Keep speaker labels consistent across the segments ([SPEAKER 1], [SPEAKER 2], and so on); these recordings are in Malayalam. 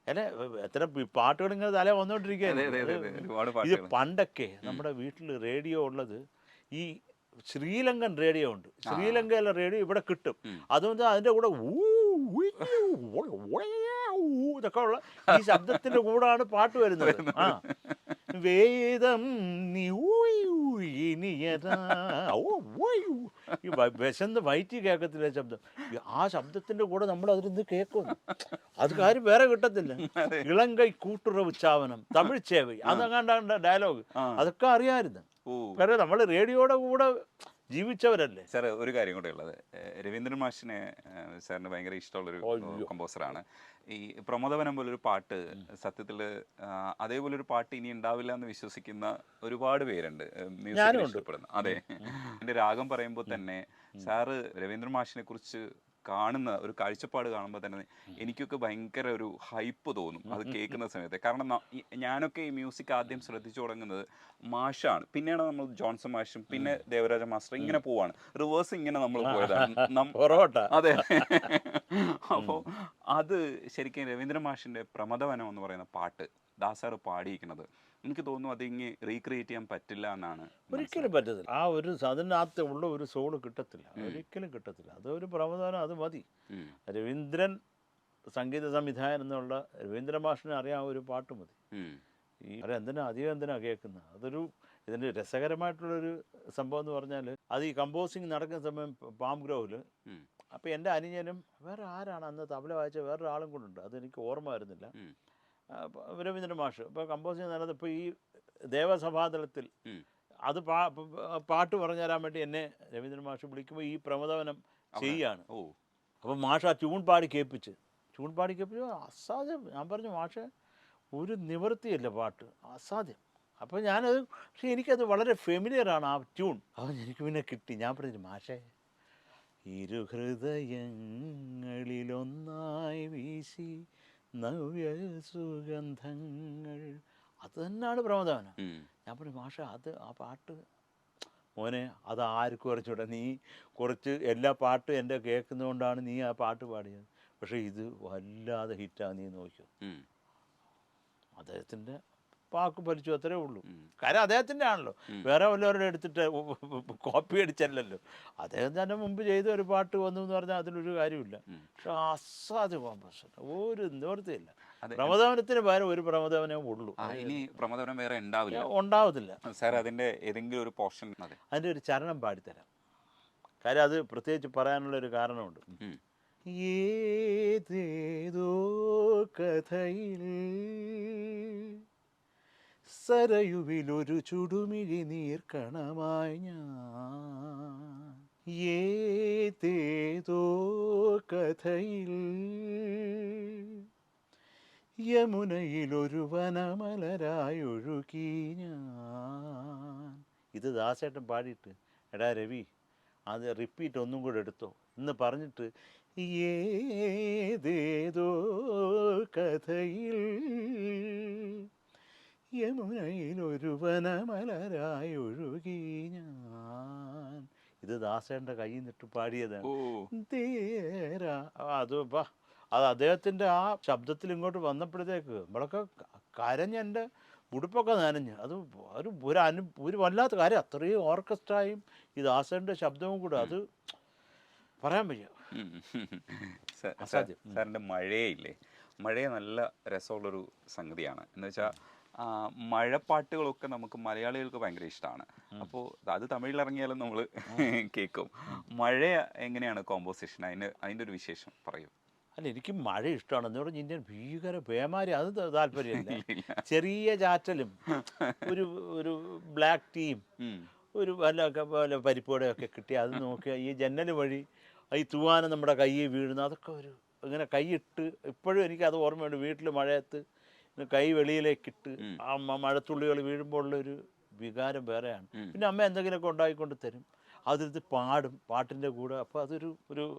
[SPEAKER 1] അല്ലെ എത്ര പാട്ടുകൾ ഇങ്ങനെ തല വന്നുകൊണ്ടിരിക്കുകയാണ്.
[SPEAKER 2] ഒരുപാട്
[SPEAKER 1] ഇത്
[SPEAKER 2] പാട്ടുകൾ.
[SPEAKER 1] പണ്ടൊക്കെ നമ്മുടെ വീട്ടിൽ റേഡിയോ ഉള്ളത് ഈ ശ്രീലങ്കൻ റേഡിയോ ഉണ്ട്. ശ്രീലങ്കയിലെ റേഡിയോ ഇവിടെ കിട്ടും. അതുകൊണ്ട് അതിൻ്റെ കൂടെ ഇതൊക്കെ ഉള്ള ഈ ശബ്ദത്തിൻ്റെ കൂടാണ് പാട്ട് വരുന്നത്. ആ വേദം നീ ഈ വിശന്ന് വയറ്റി കേൾക്കത്തില്ല ശബ്ദം. ആ ശബ്ദത്തിൻ്റെ കൂടെ നമ്മൾ അതിലിന്ന് കേൾക്കുന്നു. അത് കാര്യം വേറെ കിട്ടത്തില്ല. ഇളങ്കൈ കൂട്ടുറവ് ചാവനം തമിഴ് ചേവൈ അതങ്ങാണ്ട ഡയലോഗ് അതൊക്കെ അറിയാമായിരുന്നു. കാരണം നമ്മൾ റേഡിയോയുടെ കൂടെ ജീവിച്ചവരല്ലേ.
[SPEAKER 2] സാർ ഒരു കാര്യം കൂടെ ഉള്ളത്, രവീന്ദ്രൻ മാഷിനെ സാറിന് ഭയങ്കര ഇഷ്ടമുള്ളൊരു കമ്പോസറാണ്. ഈ പ്രമോദവനം പോലൊരു പാട്ട് സത്യത്തിൽ അതേപോലെ ഒരു പാട്ട് ഇനി ഉണ്ടാവില്ല എന്ന് വിശ്വസിക്കുന്ന ഒരുപാട് പേരുണ്ട് മ്യൂസിക് ഇഷ്ടപ്പെടുന്ന. അതെ, എൻ്റെ രാഗം പറയുമ്പോൾ തന്നെ സാറ് രവീന്ദ്രൻ മാഷിനെ കുറിച്ച് കാണുന്ന ഒരു കാഴ്ചപ്പാട് കാണുമ്പോൾ തന്നെ എനിക്കൊക്കെ ഭയങ്കര ഒരു ഹൈപ്പ് തോന്നും അത് കേൾക്കുന്ന സമയത്ത്. കാരണം ഞാനൊക്കെ ഈ മ്യൂസിക് ആദ്യം ശ്രദ്ധിച്ചു തുടങ്ങുന്നത് മാഷാണ്, പിന്നെയാണ് നമ്മൾ ജോൺസൺ മാഷും പിന്നെ ദേവരാജ മാസ്റ്റർ, ഇങ്ങനെ പോവാണ്, റിവേഴ്സ് ഇങ്ങനെ നമ്മൾ പോയതാണ്. അതെ. അപ്പോൾ അത് ശരിക്കും രവീന്ദ്രൻ മാഷിന്റെ പ്രമദവനം എന്ന് പറയുന്ന പാട്ട് ദാസാറ് പാടിയിരിക്കുന്നത് എനിക്ക് തോന്നുന്നു അതിങ്ങ് റീക്രിയേറ്റ് ചെയ്യാൻ പറ്റില്ല എന്നാണ്.
[SPEAKER 1] ഒരിക്കലും പറ്റത്തില്ല. ആ ഒരു അതിനകത്ത് ഉള്ള ഒരു സോള് കിട്ടത്തില്ല, ഒരിക്കലും കിട്ടത്തില്ല. അതൊരു പ്രമദാനം, അത് മതി. രവീന്ദ്രൻ സംഗീത സംവിധായകൻ എന്നുള്ള രവീന്ദ്രൻ മാഷിനെ അറിയാൻ ഒരു പാട്ട് മതി. ഈ എന്തിനാ കേൾക്കുന്നത്? അതൊരു ഇതിൻ്റെ രസകരമായിട്ടുള്ളൊരു സംഭവം എന്ന് പറഞ്ഞാൽ അത് ഈ കമ്പോസിങ് നടക്കുന്ന സമയം പാം ഗ്രോവിൽ, അപ്പോൾ എൻ്റെ അനുജനും വേറെ ആരാണ് അന്ന് തബല വായിച്ച വേറൊരാളും കൂടെ ഉണ്ട്, അതെനിക്ക് ഓർമ്മ വരുന്നില്ല, രവീന്ദ്രൻ മാഷ്. ഇപ്പോൾ കമ്പോസിങ് നടന്നത് ഇപ്പോൾ ഈ ദേവസഭാതലത്തിൽ അത് പാട്ട് പറഞ്ഞു തരാൻ വേണ്ടി എന്നെ രവീന്ദ്രൻ മാഷ് വിളിക്കുമ്പോൾ ഈ പ്രമദവനം ചെയ്യുകയാണ്. അപ്പോൾ മാഷ് ആ ട്യൂൺ പാടി കേൾപ്പിച്ച് അസാധ്യം. ഞാൻ പറഞ്ഞു മാഷ് ഒരു നിവൃത്തിയല്ല, പാട്ട് അസാധ്യം. അപ്പോൾ ഞാനത്, പക്ഷേ എനിക്കത് വളരെ ഫെമിലിയറാണ് ആ ട്യൂൺ. അപ്പോൾ എനിക്ക് പിന്നെ കിട്ടി. ഞാൻ പറഞ്ഞു മാഷേ, ഇരുഹൃദയങ്ങളിലൊന്നായി വീശി നവ്യ സുഗന്ധങ്ങൾ, അത് തന്നെയാണ് പ്രമദവനം. ഞാൻ പറഞ്ഞു മാഷ അത് ആ പാട്ട് മോനെ അത് ആർക്കും കുറച്ചുകൂടെ, നീ കുറച്ച് എല്ലാ പാട്ടും എൻ്റെ കേൾക്കുന്നതുകൊണ്ടാണ് നീ ആ പാട്ട് പാടിയത്, പക്ഷേ ഇത് വല്ലാതെ ഹിറ്റാണ്, നീ നോക്കിയോ. അദ്ദേഹത്തിൻ്റെ വാക്ക് ഫലിച്ചു, അത്രേ ഉള്ളൂ. കാര്യം അദ്ദേഹത്തിൻ്റെ ആണല്ലോ, വേറെ വല്ലവരുടെ എടുത്തിട്ട് കോപ്പി അടിച്ചല്ലല്ലോ. അദ്ദേഹം തന്നെ മുമ്പ് ചെയ്ത ഒരു പാട്ട് വന്നു എന്ന് പറഞ്ഞാൽ അതിലൊരു കാര്യമില്ല. പക്ഷെ അസാധ്യ കോമ്പസിഷൻ, ഒരു നിവൃത്തിയില്ല. പ്രമദവനത്തിന് പകരം ഒരു പ്രമദവനേ ഉള്ളൂ.
[SPEAKER 2] ഇനി പ്രമദവനം വേറെ
[SPEAKER 1] ഉണ്ടാവത്തില്ല.
[SPEAKER 2] സാർ അതിൻ്റെ ഏതെങ്കിലും ഒരു പോർഷൻ
[SPEAKER 1] അതിൻ്റെ ഒരു ചരണം പാടിത്തരാം. കാര്യം അത് പ്രത്യേകിച്ച് പറയാനുള്ളൊരു കാരണമുണ്ട്. ഏതേതോ കഥയിൽ സരയുവിലൊരു ചുടുമിഴി നീർക്കണമായി ഞാൻ, ഏതേതോ കഥയിൽ യമുനയിലൊരു വനമലരായി ഒഴുകി ഞാൻ. ഇത് ദാസേട്ടൻ പാടിയിട്ട് എടാ രവി അത് റിപ്പീറ്റ് ഒന്നും കൂടെ എടുത്തോ എന്ന് പറഞ്ഞിട്ട്, ഏതേതോ കഥയിൽ യമുനയിലൊരു വനമലരായി ഒഴുകി ഞാൻ. ഇത് ദാസേൻ്റെ കയ്യിൽ നിന്നിട്ട് പാടിയതാണ്. അത് അദ്ദേഹത്തിൻ്റെ ആ ശബ്ദത്തിൽ ഇങ്ങോട്ട് വന്നപ്പോഴത്തേക്ക് നമ്മളൊക്കെ കരഞ്ഞ്, എൻ്റെ ഉടുപ്പൊക്കെ നനഞ്ഞ്. അത് ഒരു വല്ലാത്ത കാര്യം. അത്രയും ഓർക്കസ്ട്രയും ഈ ദാസേൻ്റെ ശബ്ദവും കൂടെ, അത് പറയാൻ വയ്യ, അസാധ്യം.
[SPEAKER 2] സാറിൻ്റെ മഴയില്ലേ, മഴയെ നല്ല രസമുള്ളൊരു സംഗതിയാണ്. എന്ന് വെച്ചാൽ മഴപ്പാട്ടുകളൊക്കെ നമുക്ക് മലയാളികൾക്ക് ഭയങ്കര ഇഷ്ടമാണ്. അപ്പോൾ അത് തമിഴിലിറങ്ങിയാലും നമ്മൾ കേൾക്കും. മഴ എങ്ങനെയാണ് കോമ്പോസിഷൻ, അതിൻ്റെ ഒരു വിശേഷം പറയൂ.
[SPEAKER 1] അല്ല, എനിക്ക് മഴ ഇഷ്ടമാണ്. എന്ന് പറഞ്ഞാൽ ഇന്ത്യൻ ഭീകര പേമാരി അത് താല്പര്യമില്ല. ചെറിയ ചാറ്റലും ഒരു ബ്ലാക്ക് ടീയും ഒരു വല്ല പരിപ്പോടെയൊക്കെ കിട്ടി അത് നോക്കിയാൽ ഈ ജന്നൽ വഴി ഈ തൂവാനം നമ്മുടെ കയ്യിൽ വീഴുന്നു, അതൊക്കെ ഒരു ഇങ്ങനെ കൈയിട്ട് ഇപ്പോഴും എനിക്കത് ഓർമ്മയുണ്ട്. വീട്ടിൽ മഴയത്ത് കൈ വെളിയിലേക്കിട്ട് ആ മഴത്തുള്ളികൾ വീഴുമ്പോൾ ഉള്ളൊരു വികാരം വേറെയാണ്. പിന്നെ അമ്മ എന്തെങ്കിലുമൊക്കെ ഉണ്ടാക്കിക്കൊണ്ട് തരും, അതിരുത്ത് പാടും പാട്ടിൻ്റെ കൂടെ. അപ്പോൾ അതൊരു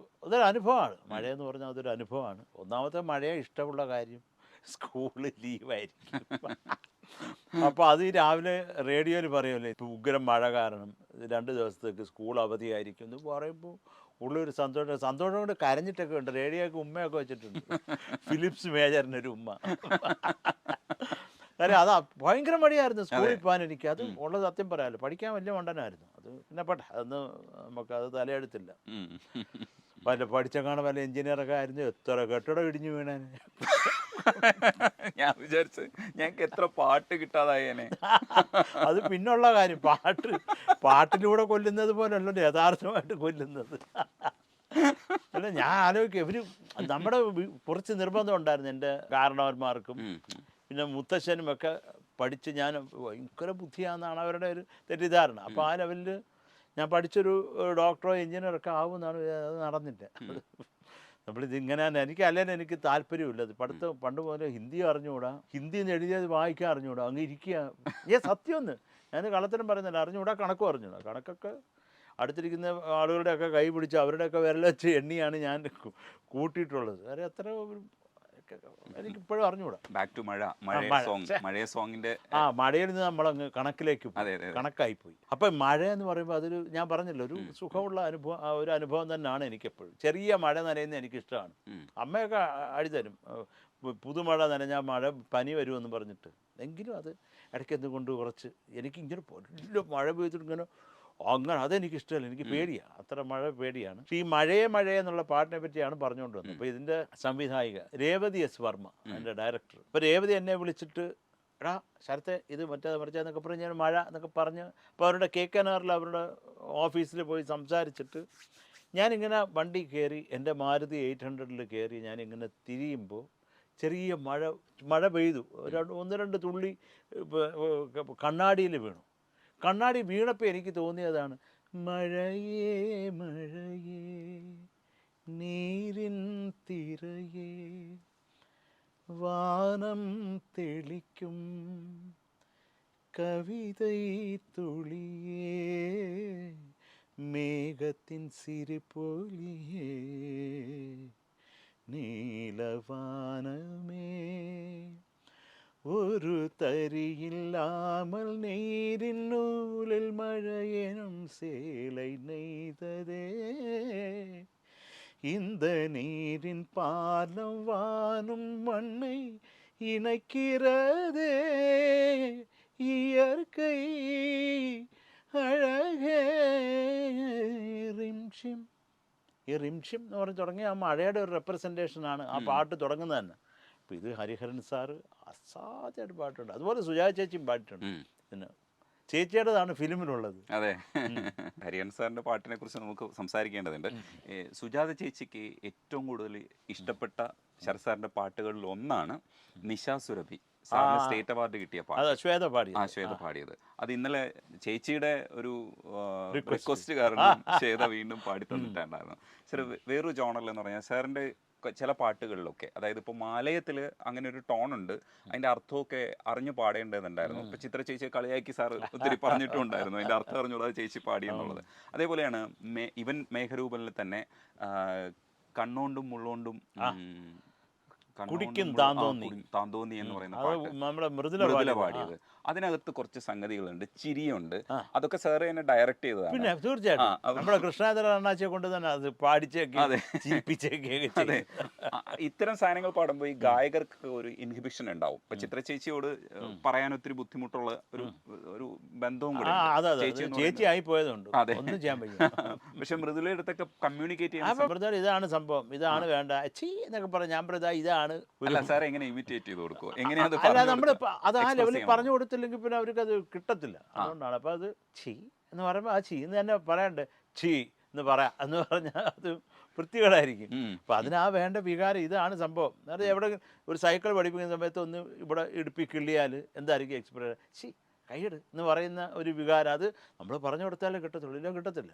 [SPEAKER 1] അനുഭവമാണ്. മഴയെന്ന് പറഞ്ഞാൽ അതൊരു അനുഭവമാണ്. ഒന്നാമത്തെ മഴയെ ഇഷ്ടമുള്ള കാര്യം സ്കൂളിൽ ലീവായിരിക്കും. അപ്പോൾ അത് ഈ രാവിലെ റേഡിയോയിൽ പറയുമല്ലേ, ഇപ്പോൾ ഉഗ്രം മഴ കാരണം 2 ദിവസത്തേക്ക് സ്കൂൾ അവധിയായിരിക്കും എന്ന് പറയുമ്പോൾ ഉള്ളൊരു സന്തോഷം കൊണ്ട് കരഞ്ഞിട്ടൊക്കെ ഉണ്ട്. റേഡിയോക്ക് ഉമ്മയൊക്കെ വെച്ചിട്ടുണ്ട്. ഫിലിപ്സ് മേജറിനൊരു ഉമ്മ. കാര്യം അതാ ഭയങ്കര മടിയായിരുന്നു സ്കൂളിൽ പോകാൻ എനിക്ക്. അത് ഉള്ളത് സത്യം പറയാമല്ലോ, പഠിക്കാൻ വലിയ മണ്ടനായിരുന്നു. അത് പിന്നെ അതൊന്നും നമുക്കത് തലയെടുത്തില്ല. പഠിച്ച കാണാൻ വല്ല എഞ്ചിനീയറൊക്കെ ആയിരുന്നു, എത്ര കെട്ടിടം ഇടിഞ്ഞു വീണാൻ.
[SPEAKER 2] ഞാൻ വിചാരിച്ചു ഞങ്ങൾക്ക് എത്ര പാട്ട് കിട്ടാതായേനെ.
[SPEAKER 1] അത് പിന്നുള്ള കാര്യം. പാട്ടിലൂടെ കൊല്ലുന്നത് പോലല്ലോ യഥാർത്ഥമായിട്ട് കൊല്ലുന്നത്. അല്ല, ഞാൻ ആലോചിക്കുക, ഇവർ നമ്മുടെ കുറച്ച് നിർബന്ധം ഉണ്ടായിരുന്നു എൻ്റെ കാരണവന്മാർക്കും പിന്നെ മുത്തശ്ശനും ഒക്കെ. പഠിച്ച് ഞാൻ ഭയങ്കര ബുദ്ധിയാണെന്നാണ് അവരുടെ ഒരു തെറ്റിദ്ധാരണ. അപ്പോൾ ആ ലെവലിൽ ഞാൻ പഠിച്ചൊരു ഡോക്ടറോ എഞ്ചിനീയറൊക്കെ ആവുമെന്നാണ്. അത് നടന്നില്ല. നമ്മളിതിങ്ങനെ തന്നെ. എനിക്ക് താല്പര്യമില്ല അത്. പണ്ട് പോലെ ഹിന്ദി അറിഞ്ഞുകൂടാ, ഹിന്ദി എന്ന് എഴുതിയത് വായിക്കാൻ അറിഞ്ഞുകൂടാ, അങ്ങ് ഇരിക്കുക. സത്യമൊന്ന് ഞാൻ കള്ളത്തരം പറയുന്നില്ല, അറിഞ്ഞുകൂടാ, കണക്കും അറിഞ്ഞൂടാ. കണക്കൊക്കെ അടുത്തിരിക്കുന്ന ആളുകളുടെയൊക്കെ കൈ പിടിച്ച് അവരുടെയൊക്കെ വിരൽ വെച്ച് എണ്ണിയാണ് ഞാൻ കൂട്ടിയിട്ടുള്ളത്. കാര്യം അത്ര എനിക്കിപ്പോഴും അറിഞ്ഞുകൂടാ.
[SPEAKER 2] ബാക്ക് ടു മഴ സോങ്ങിന്റെ
[SPEAKER 1] മഴയിൽ നിന്ന് നമ്മളങ്ങ് കണക്കിലേക്ക് കണക്കായിപ്പോയി. അപ്പം മഴ എന്ന് പറയുമ്പോൾ അതൊരു, ഞാൻ പറഞ്ഞല്ലോ, ഒരു സുഖമുള്ള അനുഭവം. ഒരു അനുഭവം തന്നെയാണ് എനിക്കെപ്പോഴും. ചെറിയ മഴ നനയുന്നത് എനിക്കിഷ്ടമാണ്. അമ്മയൊക്കെ അടിതരും. പുതുമഴ നനഞ്ഞാൽ പനി വരുമെന്ന് പറഞ്ഞിട്ട്. എങ്കിലും അത് ഇടയ്ക്ക് എന്തുകൊണ്ട് കുറച്ച് എനിക്കിങ്ങനെ വലിയ മഴ പെയ്തിട്ട് ഇങ്ങനെ അങ്ങനെ അതെനിക്കിഷ്ടമല്ല. എനിക്ക് പേടിയാണ്, അത്ര മഴ പേടിയാണ്. പക്ഷേ ഈ മഴയെ എന്നുള്ള പാട്ടിനെ പറ്റിയാണ് പറഞ്ഞുകൊണ്ട് വന്നത്. അപ്പോൾ ഇതിൻ്റെ സംവിധായിക രേവതി എസ് വർമ്മ, എൻ്റെ ഡയറക്ടർ. അപ്പോൾ രേവതി എന്നെ വിളിച്ചിട്ട്, എടാ ശരത്തെ ഇത് മറ്റേന്നൊക്കെ പറഞ്ഞ് ഞാൻ മഴ എന്നൊക്കെ പറഞ്ഞ്, അപ്പോൾ അവരുടെ KKNRൽ അവരുടെ ഓഫീസിൽ പോയി സംസാരിച്ചിട്ട് ഞാനിങ്ങനെ വണ്ടി കയറി, എൻ്റെ മാരുതി 800 കയറി ഞാനിങ്ങനെ തിരിയുമ്പോൾ ചെറിയ മഴ പെയ്തു. 1-2 തുള്ളി കണ്ണാടിയിൽ വീണു. കണ്ണാടി വീണപ്പോൾ എനിക്ക് തോന്നിയതാണ്, മഴയേ മഴയേ നീരിൻ തിരയേ വാനം തെളിക്കും കവിതൈ തുളിയേ മേഘത്തിൻ സിരിപ്പൊലിയേ നീലവാനമേ ഒരു തരിയില്ലാமல் நீரின் நூலில் மழையெனும் சேலை நெய்ததே இந்த நீரின் பாலம் வானும் மண்ணை இணைக்கிறதே இயற்கை അഴകേ റിംഷിം. ഈ റിംഷിം എന്ന് പറഞ്ഞ് തുടങ്ങിയ ആ മഴയുടെ ഒരു റെപ്രസെൻറ്റേഷനാണ് ആ പാട്ട് തുടങ്ങുന്നത് തന്നെ. അപ്പോൾ ഇത് ഹരിഹരൻ സാറ് അസാധ്യമായിട്ട് പാട്ടുണ്ട്. അതുപോലെ സുജാത ചേച്ചിയും പാടിയിട്ടുണ്ട്. പിന്നെ ചേച്ചിയുടേതാണ് ഫിലിമിലുള്ളത്.
[SPEAKER 2] അതെ, ഹരിഹരൻ സാറിൻ്റെ പാട്ടിനെ കുറിച്ച് നമുക്ക് സംസാരിക്കേണ്ടതുണ്ട്. സുജാത ചേച്ചിക്ക് ഏറ്റവും കൂടുതൽ ഇഷ്ടപ്പെട്ട ശരത് സാറിൻ്റെ പാട്ടുകളിൽ ഒന്നാണ് നിശാ സുരഭി. സാറിന് സ്റ്റേറ്റ് അവാർഡ് കിട്ടിയ പാട്ട് ശ്വേത പാടിയത്. അത് ഇന്നലെ ചേച്ചിയുടെ ഒരു റിക്വസ്റ്റ് കാരണം ശ്വേത വീണ്ടും പാടി തന്നിട്ടുണ്ടായിരുന്നു. സാർ വേറൊരു ജോണറിൽ എന്ന് പറഞ്ഞാൽ സാറിൻ്റെ ചില പാട്ടുകളിലൊക്കെ, അതായത് ഇപ്പോൾ മാലയത്തിൽ അങ്ങനെ ഒരു ടോണുണ്ട്, അതിൻ്റെ അർത്ഥമൊക്കെ അറിഞ്ഞു പാടേണ്ടതുണ്ടായിരുന്നു. ഇപ്പോൾ ചിത്ര ചേച്ചിയെ കളിയാക്കി സാർ ഒത്തിരി പറഞ്ഞിട്ടുണ്ടായിരുന്നു, അതിൻ്റെ അർത്ഥം അറിഞ്ഞുകൂടാതെ ചേച്ചി പാടി എന്നുള്ളത്. അതേപോലെയാണ് ഇവൻ മേഘരൂപനിൽ തന്നെ കണ്ണോണ്ടും മുള്ളോണ്ടും
[SPEAKER 1] കുടിക്കും
[SPEAKER 2] താന്തോന്നി എന്ന് പറയുന്ന പാട്ട് മൃദുല പാടിയത്. അതിനകത്ത് കുറച്ച് സംഗതികളുണ്ട്, ചിരിയുണ്ട്. അതൊക്കെ സാറ് തന്നെ ഡയറക്ട് ചെയ്തതാണ്.
[SPEAKER 1] പിന്നെ തീർച്ചയായിട്ടും നമ്മുടെ കൃഷ്ണാധര അണ്ണാച്ചിയെ കൊണ്ട് തന്നെ അത് പാടിച്ചേക്കെ.
[SPEAKER 2] അതെ, ഇത്തരം സാധനങ്ങൾ പാടുമ്പോൾ ഈ ഗായകർക്ക് ഒരു ഇൻഹിബിഷൻ ഉണ്ടാവും. ഇപ്പൊ ചിത്ര ചേച്ചിയോട് പറയാൻ ഒത്തിരി ബുദ്ധിമുട്ടുള്ള ഒരു ബന്ധവും കൂടെ
[SPEAKER 1] ചേച്ചി ആയി പോയതുകൊണ്ട് ഒന്നും ചെയ്യാൻ പറ്റില്ല.
[SPEAKER 2] പക്ഷെ മൃദുലയുടെ അടുത്തൊക്കെ കമ്മ്യൂണിക്കേറ്റ് ചെയ്യാൻ
[SPEAKER 1] ഇതാണ് സംഭവം, ഇതാണ് വേണ്ട എന്നൊക്കെ പറഞ്ഞ ഞാൻ ഇതാണ്.
[SPEAKER 2] സാർ എങ്ങനെ ഇമിറ്റേറ്റ് ചെയ്ത് കൊടുക്കുമോ? എങ്ങനെയാ
[SPEAKER 1] നമ്മൾ അത് ആ ലെവലിൽ പറഞ്ഞു കൊടുത്തില്ലെങ്കിൽ പിന്നെ അവർക്ക് അത് കിട്ടത്തില്ല. അതുകൊണ്ടാണ്. അപ്പോൾ അത് ചീ എന്ന് പറയുമ്പോൾ ആ ചീ എന്ന് തന്നെ പറയണ്ടേ, ചീ എന്ന് പറയാം എന്ന് പറഞ്ഞാൽ അത് വൃത്തികേടായിരിക്കും. അപ്പം അതിനാ വേണ്ട വികാരം ഇതാണ് സംഭവം. അതായത് എവിടെ ഒരു സൈക്കിൾ പഠിപ്പിക്കുന്ന സമയത്ത് ഒന്ന് ഇവിടെ ഇടുപ്പി കിള്ളിയാൽ എന്തായിരിക്കും എക്സ്പീരിയൻസ്, ചീ കൈയ്യട് എന്ന് പറയുന്ന ഒരു വികാരം. അത് നമ്മൾ പറഞ്ഞു കൊടുത്താലേ കിട്ടത്തുള്ളൂ, ഇല്ല കിട്ടത്തില്ല.